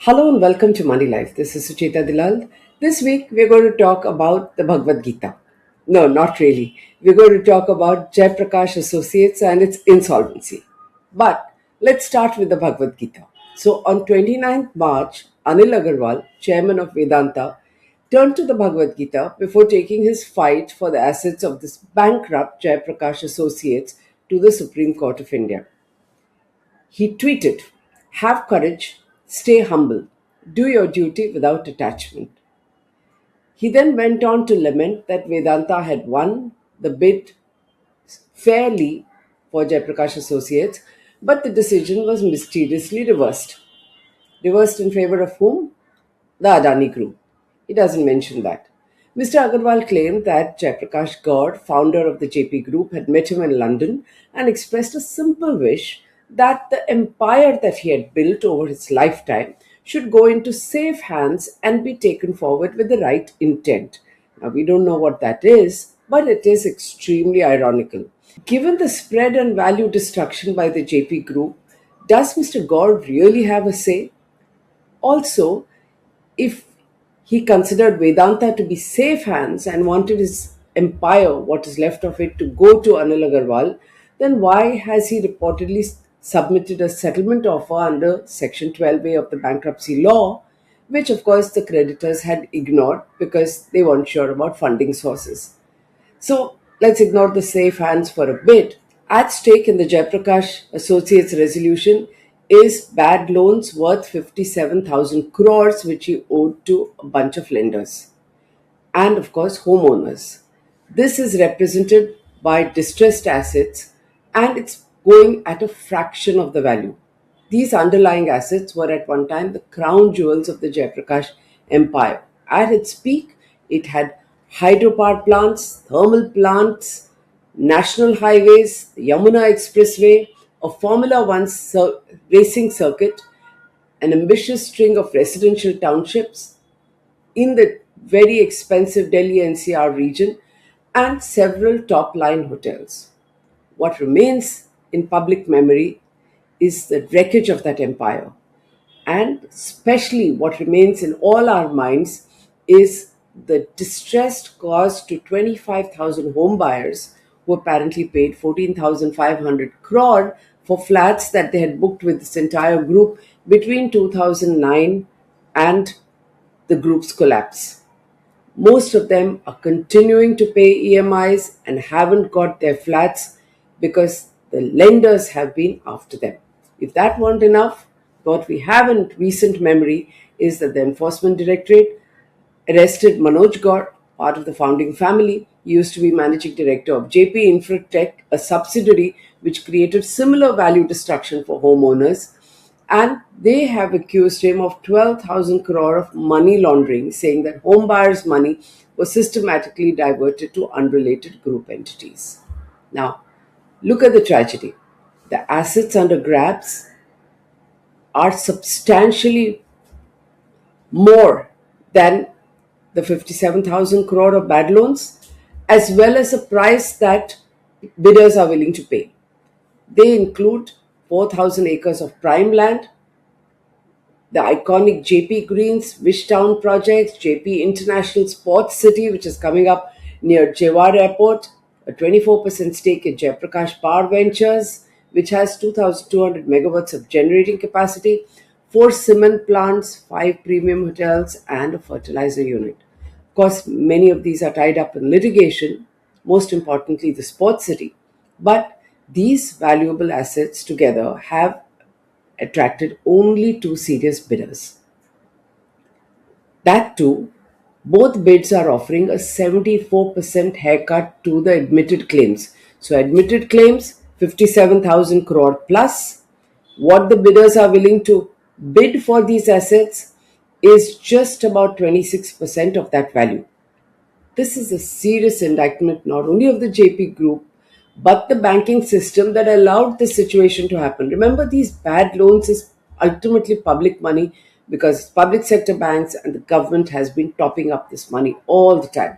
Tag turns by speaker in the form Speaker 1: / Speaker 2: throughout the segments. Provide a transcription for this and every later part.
Speaker 1: Hello and welcome to Moneylife. This is Sucheta Dalal. This week we're going to talk about the Bhagavad Gita. No, not really. We're going to talk about Jaiprakash Associates and its insolvency. But let's start with the Bhagavad Gita. So on 29th March, Anil Agarwal, chairman of Vedanta, turned to the Bhagavad Gita before taking his fight for the assets of this bankrupt Jaiprakash Associates to the Supreme Court of India. He tweeted, "Have courage, stay humble, do your duty without attachment." He then went on to lament that Vedanta had won the bid fairly for Jaiprakash Associates, but the decision was mysteriously reversed. Reversed in favor of whom? The Adani Group. He doesn't mention that. Mr. Agarwal claimed that Jaiprakash God, founder of the Jaypee Group, had met him in London and expressed a simple wish that the empire that he had built over his lifetime should go into safe hands and be taken forward with the right intent. Now, we don't know what that is, but it is extremely ironical. Given the spread and value destruction by the Jaypee Group, does Mr. God really have a say? Also, if he considered Vedanta to be safe hands and wanted his empire, what is left of it, to go to Anil Agarwal, then why has he reportedly submitted a settlement offer under Section 12A of the bankruptcy law, which of course the creditors had ignored because they weren't sure about funding sources? So let's ignore the safe hands for a bit. At stake in the Jaiprakash Associates resolution is bad loans worth 57,000 crores, which he owed to a bunch of lenders and, of course, homeowners. This is represented by distressed assets and it's going at a fraction of the value. These underlying assets were at one time the crown jewels of the Jaiprakash empire. At its peak, it had hydropower plants, thermal plants, national highways, the Yamuna Expressway, a Formula One racing circuit, an ambitious string of residential townships in the very expensive Delhi NCR region, and several top line hotels. What remains in public memory is the wreckage of that empire. And especially what remains in all our minds is the distress caused to 25,000 home buyers who apparently paid 14,500 crore for flats that they had booked with this entire group between 2009 and the group's collapse. Most of them are continuing to pay EMIs and haven't got their flats because the lenders have been after them. If that weren't enough, what we have in recent memory is that the Enforcement Directorate arrested Manoj Gaur, part of the founding family. He used to be managing director of Jaypee Infratech, a subsidiary which created similar value destruction for homeowners. And they have accused him of 12,000 crore of money laundering, saying that home buyers' money was systematically diverted to unrelated group entities. Now, look at the tragedy. The assets under grabs are substantially more than the 57,000 crore of bad loans, as well as a price that bidders are willing to pay. They include 4,000 acres of prime land, the iconic Jaypee Greens, Wishtown projects, Jaypee International Sports City, which is coming up near Jewar Airport, a 24% stake in Jaiprakash Power Ventures, which has 2,200 megawatts of generating capacity, 4 cement plants, 5 premium hotels, and a fertilizer unit. Of course, many of these are tied up in litigation, most importantly, the sports city. But these valuable assets together have attracted only 2 serious bidders. That too, both bids are offering a 74% haircut to the admitted claims. So, admitted claims 57,000 crore plus. What the bidders are willing to bid for these assets is just about 26% of that value. This is a serious indictment not only of the Jaypee Group but the banking system that allowed this situation to happen. Remember, these bad loans is ultimately public money because public sector banks and the government has been topping up this money all the time.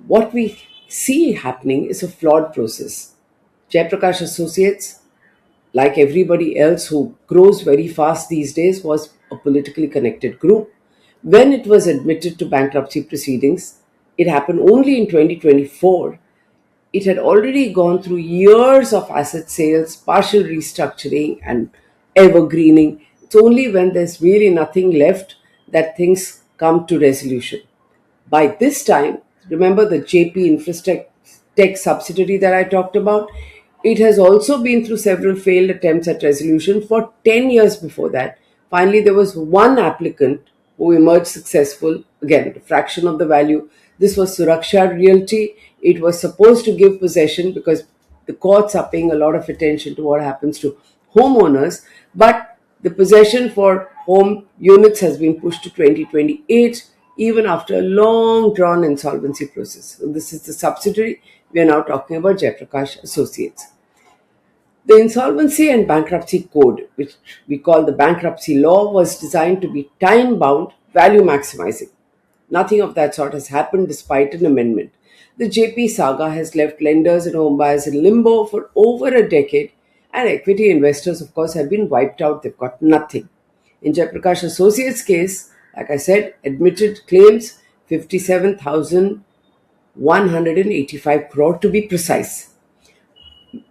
Speaker 1: What we see happening is a flawed process. Jaiprakash Associates, like everybody else who grows very fast these days, was a politically connected group. When it was admitted to bankruptcy proceedings, it happened only in 2024. It had already gone through years of asset sales, partial restructuring, and evergreening. It's only when there's really nothing left that things come to resolution. By this time, remember the Jaypee Infrastech tech subsidiary that I talked about? It has also been through several failed attempts at resolution for 10 years before that. Finally, there was one applicant who emerged successful, again, a fraction of the value. This was Suraksha Realty. It was supposed to give possession because the courts are paying a lot of attention to what happens to homeowners, but the possession for home units has been pushed to 2028 even after a long drawn insolvency process. So this is the subsidiary. We are now talking about Jaiprakash Associates. The Insolvency and Bankruptcy Code, which we call the bankruptcy law, was designed to be time bound, value maximizing. Nothing of that sort has happened despite an amendment. The Jaypee saga has left lenders and homebuyers in limbo for over a decade, and equity investors, of course, have been wiped out. They've got nothing. In Jaiprakash Associates' case, like I said, admitted claims 57,185 crore to be precise.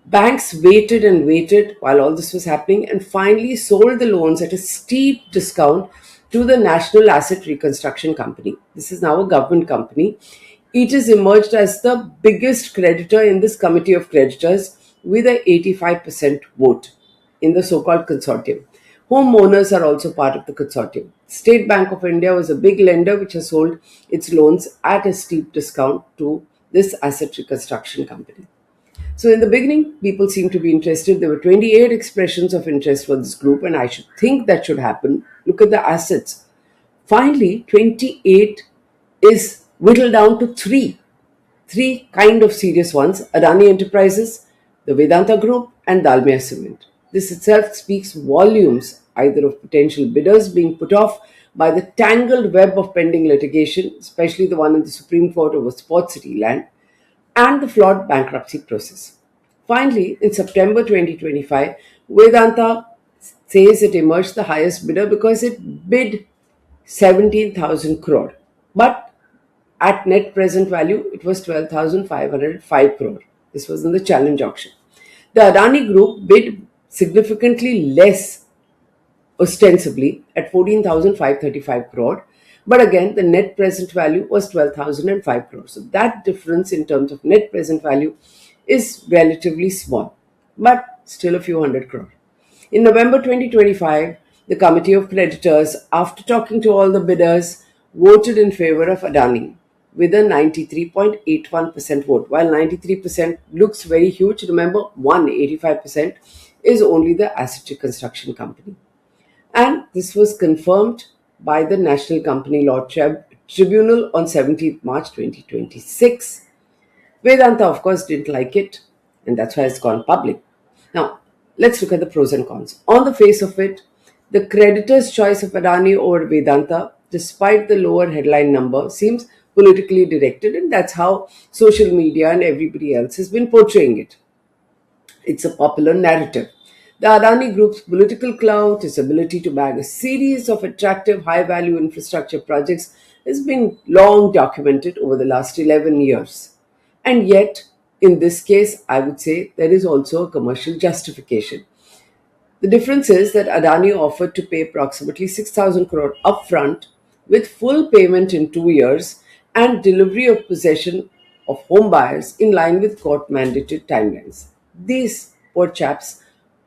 Speaker 1: Banks waited and waited while all this was happening and finally sold the loans at a steep discount to the National Asset Reconstruction Company. This is now a government company. It has emerged as the biggest creditor in this committee of creditors with an 85% vote in the so-called consortium. Homeowners are also part of the consortium. State Bank of India was a big lender which has sold its loans at a steep discount to this asset reconstruction company. So in the beginning, people seemed to be interested. There were 28 expressions of interest for this group, and I should think that should happen. Look at the assets. Finally, 28 is whittled down to three kind of serious ones: Adani Enterprises, the Vedanta Group, and Dalmia Cement. This itself speaks volumes either of potential bidders being put off by the tangled web of pending litigation, especially the one in the Supreme Court over Sports City land, and the flawed bankruptcy process. Finally, in September 2025, Vedanta says it emerged the highest bidder because it bid 17,000 crore. But at net present value, it was 12,505 crore. This was in the challenge auction. The Adani Group bid significantly less, ostensibly at 14,535 crore. But again, the net present value was 12,005 crore. So that difference in terms of net present value is relatively small, but still a few hundred crore. In November 2025, the Committee of Creditors, after talking to all the bidders, voted in favor of Adani with a 93.81% vote. While 93% looks very huge, remember 185% is only the asset reconstruction company. And this was confirmed by the National Company Law Tribunal on 17th March 2026. Vedanta, of course, didn't like it, and that's why it's gone public. Now, let's look at the pros and cons. On the face of it, the creditor's choice of Adani over Vedanta, despite the lower headline number, seems politically directed, and that's how social media and everybody else has been portraying it. It's a popular narrative. The Adani Group's political clout, its ability to bag a series of attractive high-value infrastructure projects has been long documented over the last 11 years. And yet, in this case, I would say there is also a commercial justification. The difference is that Adani offered to pay approximately 6,000 crore upfront with full payment in 2 years and delivery of possession of home buyers in line with court mandated timelines. These poor chaps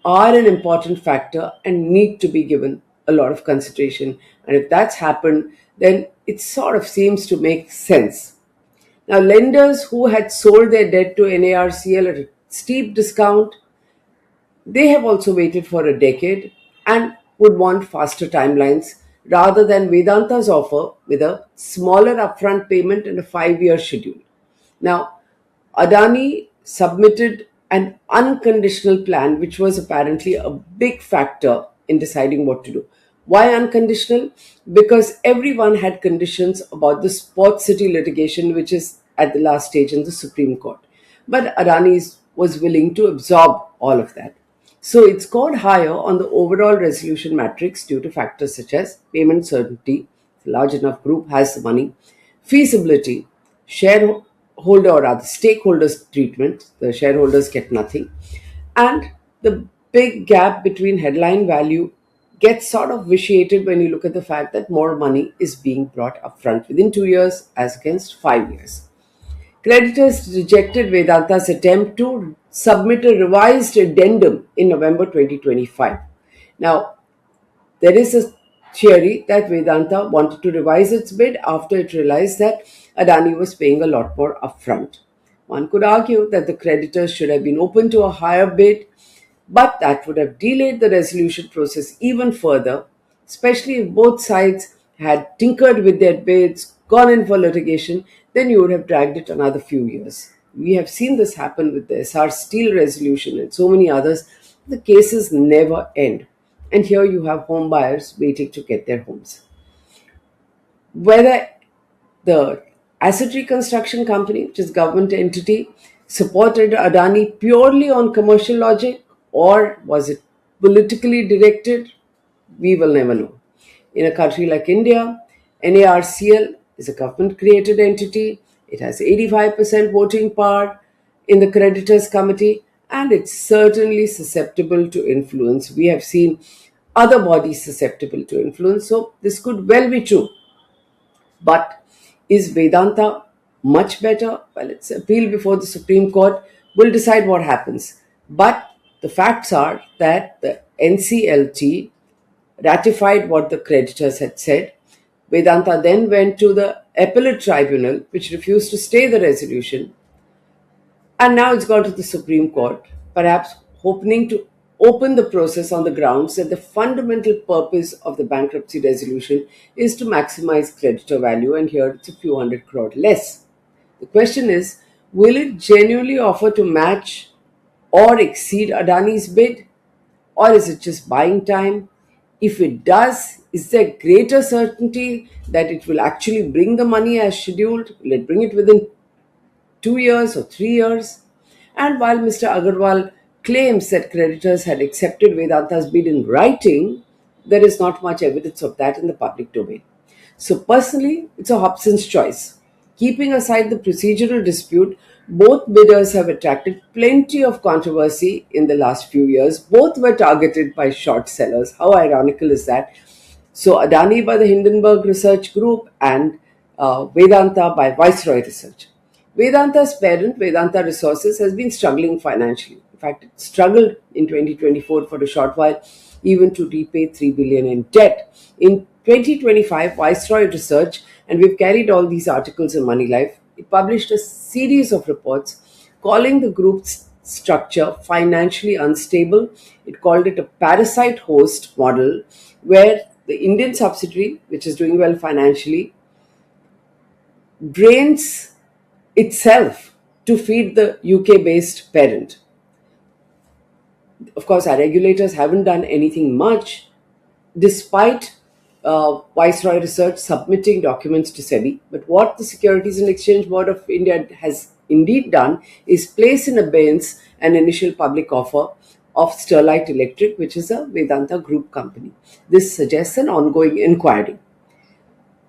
Speaker 1: are an important factor and need to be given a lot of consideration. And if that's happened, then it sort of seems to make sense. Now, lenders who had sold their debt to NARCL at a steep discount, they have also waited for a decade and would want faster timelines rather than Vedanta's offer with a smaller upfront payment and a 5-year schedule. Now, Adani submitted an unconditional plan, which was apparently a big factor in deciding what to do. Why unconditional? Because everyone had conditions about the Sports City litigation, which is at the last stage in the Supreme Court. But Adani was willing to absorb all of that. So it scored higher on the overall resolution matrix due to factors such as payment certainty, if a large enough group has the money, feasibility, shareholder or other stakeholders treatment, the shareholders get nothing, and the big gap between headline value gets sort of vitiated when you look at the fact that more money is being brought upfront within 2 years as against 5 years. Creditors rejected Vedanta's attempt to submit a revised addendum in November 2025. Now, there is a theory that Vedanta wanted to revise its bid after it realized that Adani was paying a lot more upfront. One could argue that the creditors should have been open to a higher bid, but that would have delayed the resolution process even further, especially if both sides had tinkered with their bids, gone in for litigation, then you would have dragged it another few years. We have seen this happen with the SR Steel resolution and so many others. The cases never end. And here you have home buyers waiting to get their homes. Whether the asset reconstruction company, which is government entity, supported Adani purely on commercial logic or was it politically directed, we will never know. In a country like India, NARCL is a government created entity. It has 85% voting power in the creditors committee, and it's certainly susceptible to influence. We have seen other bodies susceptible to influence, so this could well be true. But is Vedanta much better? Well, its appeal before the Supreme Court will decide what happens. But the facts are that the NCLT ratified what the creditors had said. Vedanta then went to the appellate tribunal, which refused to stay the resolution, and now it's gone to the Supreme Court, perhaps hoping to open the process on the grounds that the fundamental purpose of the bankruptcy resolution is to maximize creditor value, and here it's a few hundred crore less. The question is, will it genuinely offer to match or exceed Adani's bid? Or is it just buying time? If it does, is there greater certainty that it will actually bring the money as scheduled? Will it bring it within 2 years or 3 years? And while Mr. Agarwal claims that creditors had accepted Vedanta's bid in writing, there is not much evidence of that in the public domain. So, personally, it's a Hobson's choice. Keeping aside the procedural dispute, both bidders have attracted plenty of controversy in the last few years. Both were targeted by short sellers. How ironical is that? So, Adani by the Hindenburg Research Group and Vedanta by Viceroy Research. Vedanta's parent, Vedanta Resources, has been struggling financially. In fact, it struggled in 2024 for a short while, even to repay 3 billion in debt. In 2025, Viceroy Research, and we've carried all these articles in Moneylife, it published a series of reports calling the group's structure financially unstable. It called it a parasite host model, where the Indian subsidiary, which is doing well financially, drains itself to feed the UK based parent. Of course, our regulators haven't done anything much despite Viceroy Research submitting documents to SEBI. But what the Securities and Exchange Board of India has indeed done is place in abeyance an initial public offer of Sterlite Electric, which is a Vedanta Group company. This suggests an ongoing inquiry.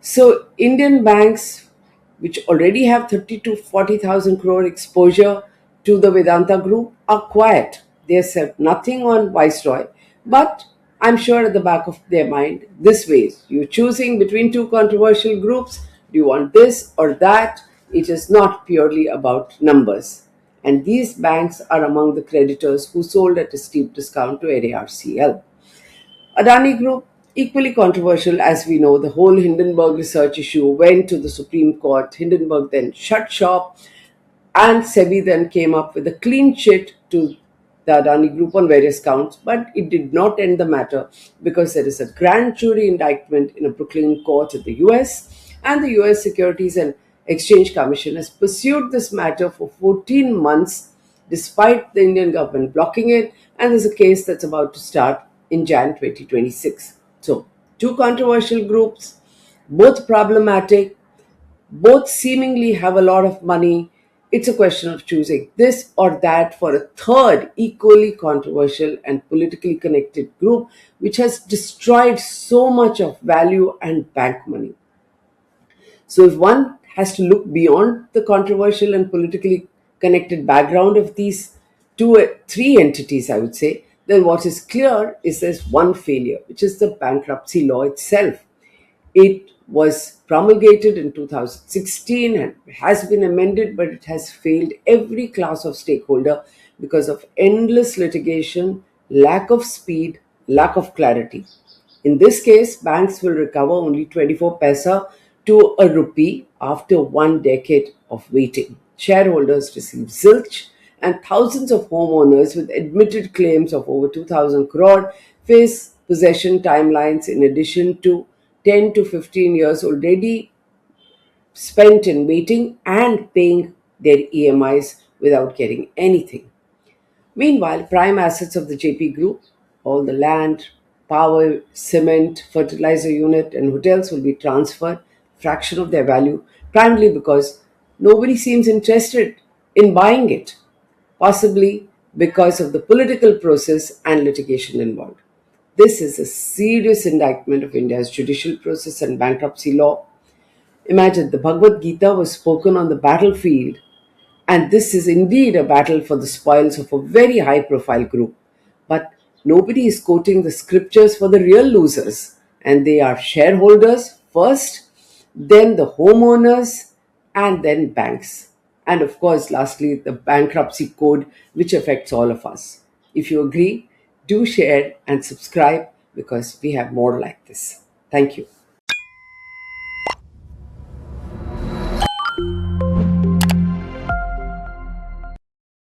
Speaker 1: So, Indian banks, which already have 30 to 40,000 crore exposure to the Vedanta Group, are quiet. They said nothing on Viceroy, but I'm sure at the back of their mind, this way, you're choosing between two controversial groups. Do you want this or that? It is not purely about numbers. And these banks are among the creditors who sold at a steep discount to NARCL. Adani Group, equally controversial as we know, the whole Hindenburg research issue went to the Supreme Court. Hindenburg then shut shop, and SEBI then came up with a clean chit to the Adani Group on various counts, but it did not end the matter because there is a grand jury indictment in a Brooklyn court in the US, and the US Securities and Exchange Commission has pursued this matter for 14 months despite the Indian government blocking it, and there's a case that's about to start in Jan 2026. So, two controversial groups, both problematic, both seemingly have a lot of money, It's a question of choosing this or that for a third equally controversial and politically connected group which has destroyed so much of value and bank money. So, if one has to look beyond the controversial and politically connected background of these three entities, I would say, then what is clear is there's one failure, which is the bankruptcy law itself. It was promulgated in 2016 and has been amended, but it has failed every class of stakeholder because of endless litigation, lack of speed, lack of clarity. In this case, banks will recover only 24 paisa to a rupee after 1 decade of waiting. Shareholders receive zilch, and thousands of homeowners with admitted claims of over 2,000 crore face possession timelines in addition to 10 to 15 years already spent in waiting and paying their EMIs without getting anything. Meanwhile, prime assets of the Jaypee Group, all the land, power, cement, fertilizer unit, and hotels will be transferred, fraction of their value, primarily because nobody seems interested in buying it, possibly because of the political process and litigation involved. This is a serious indictment of India's judicial process and bankruptcy law. Imagine the Bhagavad Gita was spoken on the battlefield, and this is indeed a battle for the spoils of a very high profile group. But nobody is quoting the scriptures for the real losers, and they are shareholders first, then the homeowners, and then banks. And of course, lastly, the bankruptcy code, which affects all of us. If you agree, do share and subscribe because we have more like this. Thank you.